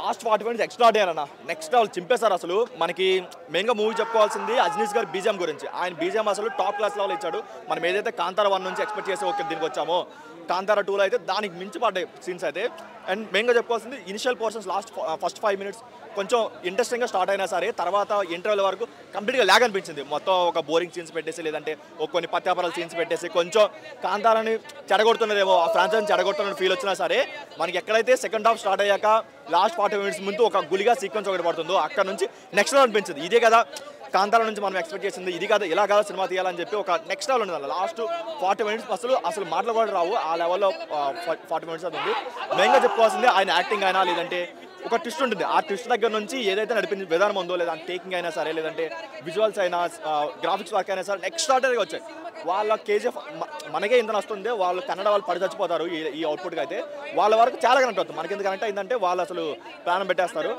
Last 40 minutes extraordinary అన్న. Next వాళ్ళు చింపేశారు అసలు. మనకి మెయిన్గా మూవీ చెప్పుకోవాల్సింది అజనీష్ గారి బీజిఎం గురించి. ఆయన బీజిఎం అసలు టాప్ క్లాస్ లెవెల్ ఇచ్చాడు. మనం ఏదైతే కాంతారా 1 నుంచి ఎక్స్పెక్ట్ చేసి ఓకే దీనికి వచ్చామో, కాంతారా 2లో అయితే దానికి మించి పడ్డాయి సీన్స్ అయితే. అండ్ మెయిన్గా చెప్పుకోవాల్సింది ఇనిషియల్ పోర్షన్స్ ఫస్ట్ 5 మినిట్స్ కొంచెం ఇంట్రెస్టింగ్గా స్టార్ట్ అయినా సరే తర్వాత ఇంటర్వెల్ వరకు కంప్లీట్గా ల్యాగ్ అనిపించింది. మొత్తం ఒక బోరింగ్ సీన్స్ పెట్టేసి లేదంటే ఒక కొన్ని పత్యాపరాల సీన్స్ పెట్టేసి కొంచెం కాంతారాని చెడగొడుతున్నదేమో, ఆ ఫ్రాంచైజీని చెడగొడుతున్న ఫీల్ వచ్చినా సరే మనకి ఎక్కడైతే సెకండ్ హాఫ్ స్టార్ట్ అయ్యాక లాస్ట్ 40 మినిట్స్ ముందు ఒక గులిగా సీక్వెన్స్ ఒకటి పడుతుందో అక్కడ నుంచి నెక్స్ట్ లెవెల్ అనిపించింది. ఇదే కదా కాంతారా నుంచి మనం ఎక్స్పెక్ట్ చేసింది, ఇది కదా ఇలా కదా సినిమా తీయాలని చెప్పి ఒక నెక్స్ట్ లెవెల్ ఉంది. లాస్ట్ 40 మినిట్స్ అసలు మాటలు కూడా రావు, ఆ లెవెల్లో 40 మినిట్స్ అది ఉంది. మెయిన్గా చెప్పుకోవాల్సింది ఆయన యాక్టింగ్ అయినా లేదంటే ఒక ట్విస్ట్ ఉంటుంది. ఆ ట్విస్ట్ దగ్గర నుంచి ఏదైతే నడిపించిన విధానం ఉందో లేదా టేకింగ్ అయినా సరే లేదంటే విజువల్స్ అయినా గ్రాఫిక్స్ వర్క్ అయినా సరే ఎక్స్ట్రాడనరీగా వచ్చాయి. వాళ్ళ కేజీఎఫ్ మనకే ఇంత నస్తుంది, వాళ్ళు కన్నడ వాళ్ళు పడి చచ్చిపోతారు ఈ అవుట్పుట్కి అయితే. వాళ్ళ వరకు చాలా కనెక్ట్ అవుతుంది. మనకి ఎంత కనెక్ట్ అయిందంటే వాళ్ళు అసలు ప్రాణం పెట్టేస్తారు.